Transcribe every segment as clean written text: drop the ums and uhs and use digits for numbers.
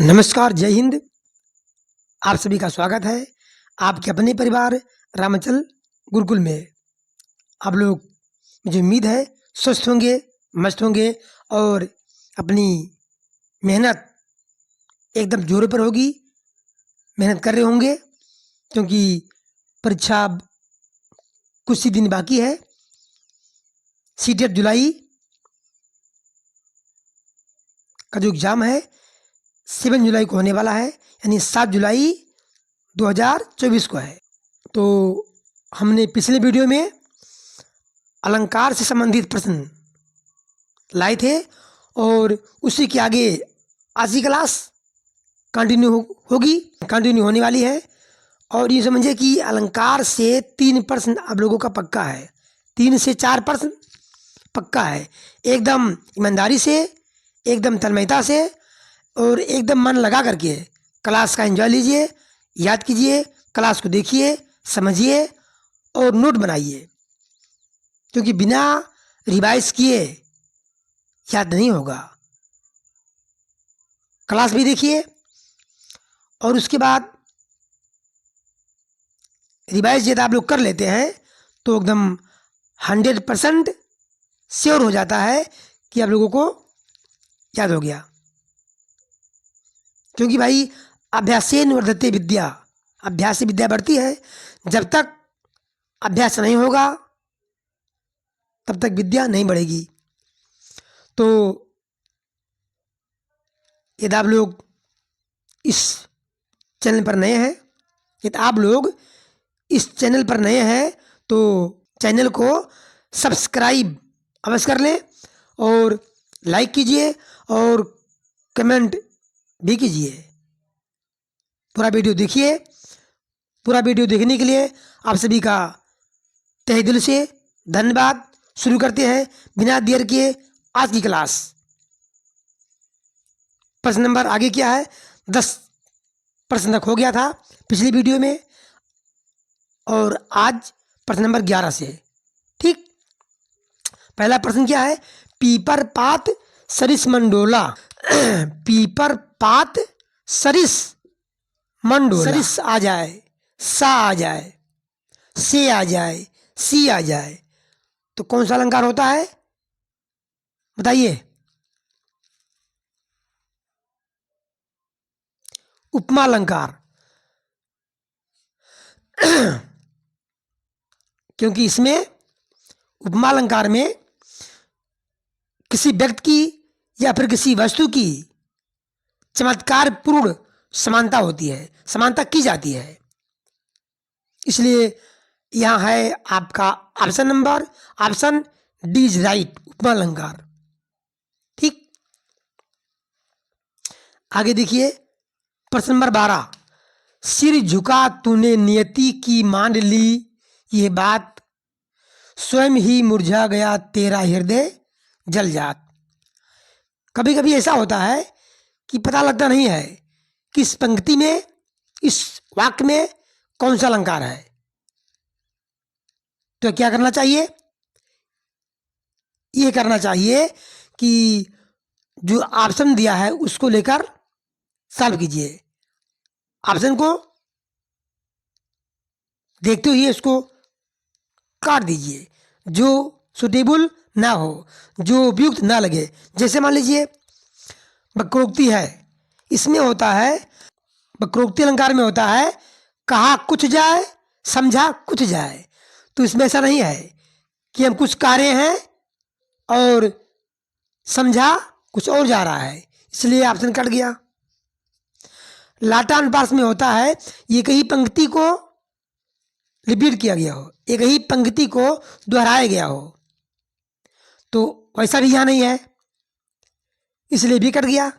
नमस्कार, जय हिंद। आप सभी का स्वागत है आपके अपने परिवार रामाचल गुरुकुल में। आप लोग, मुझे उम्मीद है, स्वस्थ होंगे, मस्त होंगे और अपनी मेहनत एकदम जोरों पर होगी, मेहनत कर रहे होंगे क्योंकि परीक्षा अब कुछ ही दिन बाकी है। सीटेट जुलाई का जो एग्ज़ाम है 7 जुलाई को होने वाला है, यानी 7 जुलाई 2024 को है। तो हमने पिछले वीडियो में अलंकार से संबंधित प्रश्न लाए थे और उसी के आगे आज की क्लास कंटिन्यू होने वाली है। और ये समझिए कि अलंकार से 3 प्रश्न आप लोगों का पक्का है, 3 से 4 प्रश्न पक्का है। एकदम ईमानदारी से, एकदम तन्मयता से और एकदम मन लगा करके क्लास का एंजॉय लीजिए, याद कीजिए, क्लास को देखिए, समझिए और नोट बनाइए, क्योंकि बिना रिवाइज किए याद नहीं होगा। क्लास भी देखिए और उसके बाद रिवाइज यदि आप लोग कर लेते हैं तो एकदम 100% श्योर हो जाता है कि आप लोगों को याद हो गया। क्योंकि भाई अभ्यासेन वर्धते विद्या, अभ्यास से विद्या बढ़ती है। जब तक अभ्यास नहीं होगा तब तक विद्या नहीं बढ़ेगी। तो यदि आप लोग इस चैनल पर नए हैं, यदि आप लोग इस चैनल पर नए हैं तो चैनल को सब्सक्राइब अवश्य कर लें और लाइक कीजिए और कमेंट भी कीजिए। पूरा वीडियो देखिए। पूरा वीडियो देखने के लिए आप सभी का तहे दिल से धन्यवाद। शुरू करते हैं बिना देर के आज की क्लास। प्रश्न नंबर आगे क्या है, 10 प्रश्न तक हो गया था पिछली वीडियो में और आज प्रश्न नंबर 11 से। ठीक, पहला प्रश्न क्या है, पीपर पात सरिस मंडोला। पीपर पात सरिस मंडोला। सरिस आ जाए, सा आ जाए, से आ जाए, सी आ जाए तो कौन सा अलंकार होता है, बताइए। उपमा अलंकार। क्योंकि इसमें उपमा अलंकार में किसी व्यक्ति की या फिर किसी वस्तु की चमत्कार पूर्ण समानता होती है, समानता की जाती है। इसलिए यहां है आपका ऑप्शन डी इज राइट, उपमा अलंकार। ठीक, आगे देखिए प्रश्न नंबर 12, सिर झुका तूने नियति की मान ली, ये बात स्वयं ही मुरझा गया तेरा हृदय जल जात। कभी कभी ऐसा होता है कि पता लगता नहीं है कि इस पंक्ति में, इस वाक्य में कौन सा अलंकार है। तो क्या करना चाहिए, ये करना चाहिए कि जो ऑप्शन दिया है उसको लेकर सॉल्व कीजिए। ऑप्शन को देखते हुए इसको काट दीजिए, जो सुटेबल ना हो, जो उपयुक्त ना लगे। जैसे मान लीजिए वक्रोक्ति है, इसमें होता है, वक्रोक्ति अलंकार में होता है कहा कुछ जाए, समझा कुछ जाए। तो इसमें ऐसा नहीं है कि हम कुछ कह रहे हैं और समझा कुछ और जा रहा है, इसलिए ऑप्शन कट गया। लाटा अनुपास में होता है एक ही पंक्ति को रिपीट किया गया हो, एक ही पंक्ति को दोहराया गया हो, तो वैसा भी यहां नहीं है, इसलिए भी कट गया।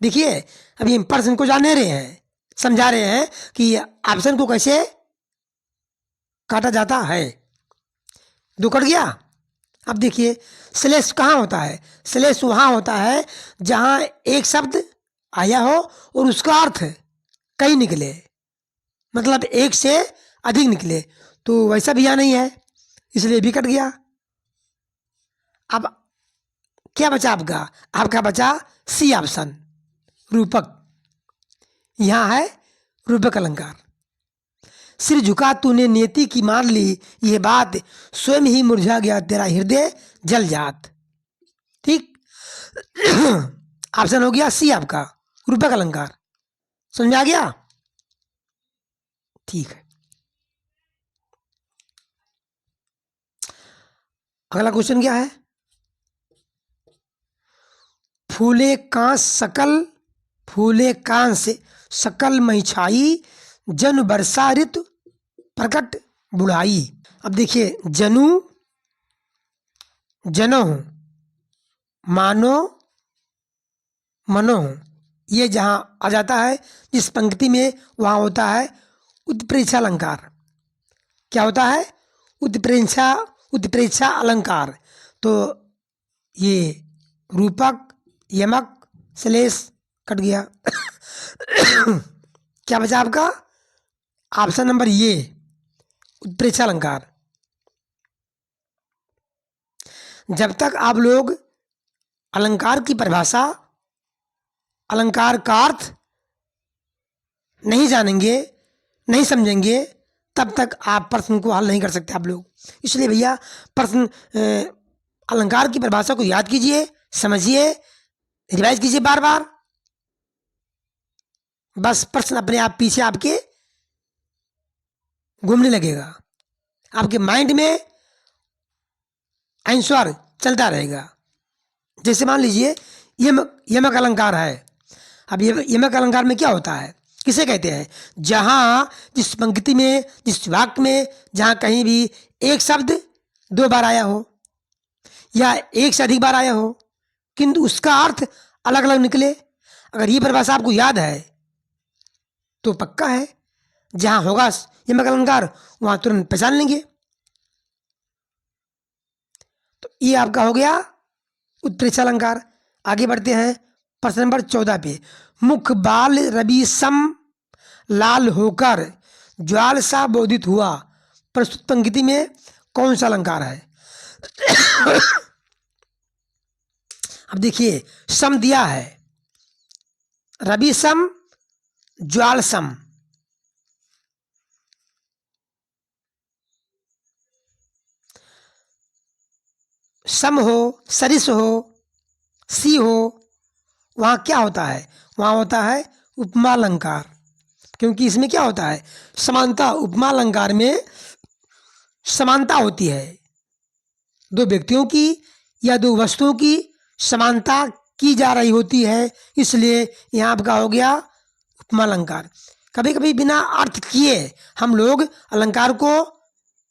देखिए अभी हम प्रश्न को जान रहे हैं, समझा रहे हैं कि ऑप्शन को कैसे काटा जाता है। दो कट गया। अब देखिए स्लैश कहाँ होता है, स्लैश वहां होता है जहां एक शब्द आया हो और उसका अर्थ कई निकले, मतलब एक से अधिक निकले, तो वैसा भी यहां नहीं है, इसलिए भी कट गया। अब क्या बचा आपका, आपका बचा सी ऑप्शन, रूपक। यहाँ है रूपक अलंकार। सिर झुका तूने नियति की मान ली, ये बात स्वयं ही मुरझा गया तेरा हृदय जल जात। ठीक। ऑप्शन हो गया सी आपका, रूपक अलंकार। समझ में आ गया? ठीक है। अगला क्वेश्चन क्या है? फूले कांस सकल, फूले कांस सकल महिछाई, जन वर्षा ऋतु प्रकट बुढ़ाई। अब देखिए, जनु, जनो, मानो, मनो, ये जहां आ जाता है जिस पंक्ति में, वहां होता है उत्प्रेक्षा अलंकार। क्या होता है? उत्प्रेक्षा, उत्प्रेक्षा अलंकार। तो ये रूपक, यमक, श्लेष कट गया। क्या बचा आपका? ऑप्शन नंबर ये, उत्प्रेक्षा अलंकार। जब तक आप लोग अलंकार की परिभाषा, अलंकार का अर्थ नहीं जानेंगे, नहीं समझेंगे, तब तक आप प्रश्न को हल नहीं कर सकते आप लोग। इसलिए भैया प्रश्न, अलंकार की परिभाषा को याद कीजिए, समझिए, रिवाइज कीजिए बार बार। बस प्रश्न अपने आप पीछे आपके घूमने लगेगा, आपके माइंड में आंसर चलता रहेगा। जैसे मान लीजिए यमक अलंकार है। अब यमक अलंकार में क्या होता है, किसे कहते हैं? जहां, जिस पंक्ति में, जिस वाक्य में, जहां कहीं भी एक शब्द दो बार आया हो या एक से अधिक बार आया हो, किंतु उसका अर्थ अलग अलग निकले। अगर ये परिभाषा आपको याद है तो पक्का है, जहां होगा यमक अलंकार वहां तुरंत पहचान लेंगे। तो ये आपका हो गया उत्प्रेक्षा अलंकार। आगे बढ़ते हैं प्रश्न नंबर 14 पे। मुख बाल रवि सम लाल होकर ज्वाल सा बोधित हुआ, प्रस्तुत पंक्ति में कौन सा अलंकार है? अब देखिए, सम दिया है, रवि सम, ज्वाल सम। सम हो, सरिस हो, सी हो, वहां क्या होता है? वहां होता है उपमा अलंकार। क्योंकि इसमें क्या होता है? समानता। उपमा अलंकार में समानता होती है, दो व्यक्तियों की या दो वस्तुओं की समानता की जा रही होती है, इसलिए यहाँ आपका हो गया उपमा अलंकार। कभी कभी बिना अर्थ किए हम लोग अलंकार को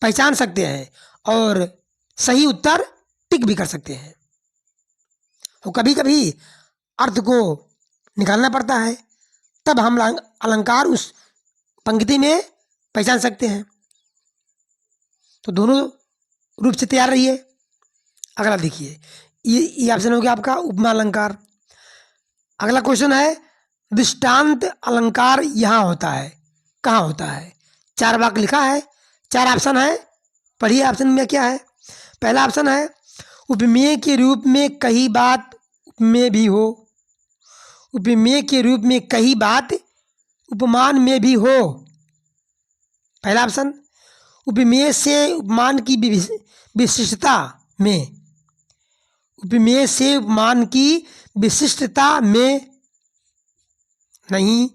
पहचान सकते हैं और सही उत्तर टिक भी कर सकते हैं, और कभी कभी अर्थ को निकालना पड़ता है, तब हम अलंकार उस पंक्ति में पहचान सकते हैं। तो दोनों रूप से तैयार रहिए। अगला देखिए, ये ऑप्शन हो गया आपका उपमा अलंकार। अगला क्वेश्चन है, दृष्टांत अलंकार यहाँ होता है, कहाँ होता है? 4 वाक्य लिखा है, 4 ऑप्शन है, पढ़िए ऑप्शन में क्या है। पहला ऑप्शन है, उपमेय के रूप में कही बात उपमेय भी हो, उपमेय के रूप में कही बात उपमान में भी हो। पहला ऑप्शन। उपमेय से उपमान की विशिष्टता में, उपमेय से उपमान की विशिष्टता में नहीं,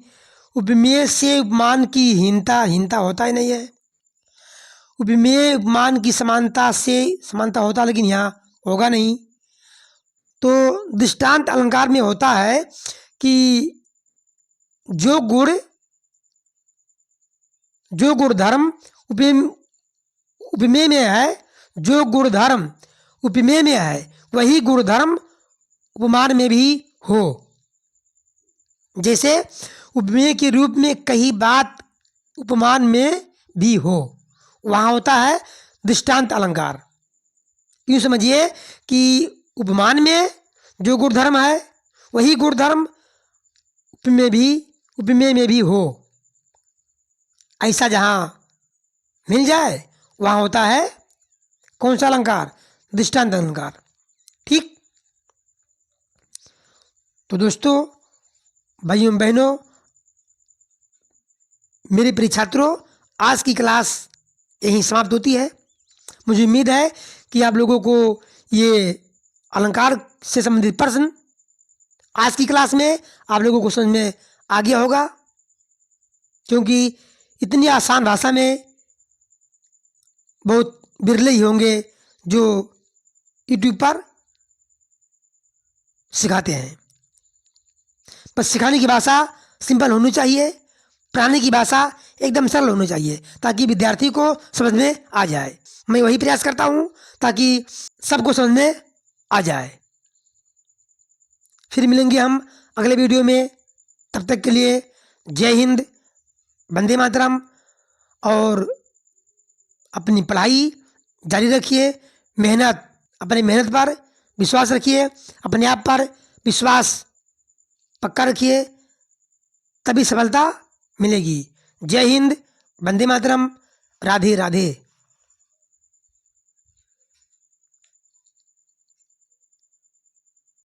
उपमेय से उपमान की हीनता, हीनता होता ही नहीं है। उपमेय उपमान की समानता से समानता होता, लेकिन यहाँ होगा नहीं। तो दृष्टांत अलंकार में होता है कि जो गुण धर्म उपमेय में है, जो गुण धर्म उपमेय में है, वही गुण धर्म उपमान में भी हो। जैसे उपमेय के रूप में कही बात उपमान में भी हो, वहां होता है दृष्टांत अलंकार। यूँ समझिए कि उपमान में जो गुणधर्म है, वही गुणधर्म उपमेय में भी हो, ऐसा जहां मिल जाए वहां होता है कौन सा अलंकार? दृष्टांत अलंकार। ठीक। तो दोस्तों, भाइयों बहनों, मेरे प्रिय छात्रों, आज की क्लास यहीं समाप्त होती है। मुझे उम्मीद है कि आप लोगों को ये अलंकार से संबंधित प्रश्न आज की क्लास में आप लोगों को समझ में आ गया होगा, क्योंकि इतनी आसान भाषा में बहुत बिरले ही होंगे जो यूट्यूब पर सिखाते हैं। बस सिखाने की भाषा सिंपल होनी चाहिए, पढ़ाने की भाषा एकदम सरल होनी चाहिए, ताकि विद्यार्थी को समझ में आ जाए। मैं वही प्रयास करता हूँ ताकि सबको समझ में आ जाए। फिर मिलेंगे हम अगले वीडियो में। तब तक के लिए जय हिंद, वंदे मातरम। और अपनी पढ़ाई जारी रखिए। अपनी मेहनत पर विश्वास रखिए, अपने आप पर विश्वास पक्का रखिए, तभी सफलता मिलेगी। जय हिंद, वंदे मातरम, राधे राधे।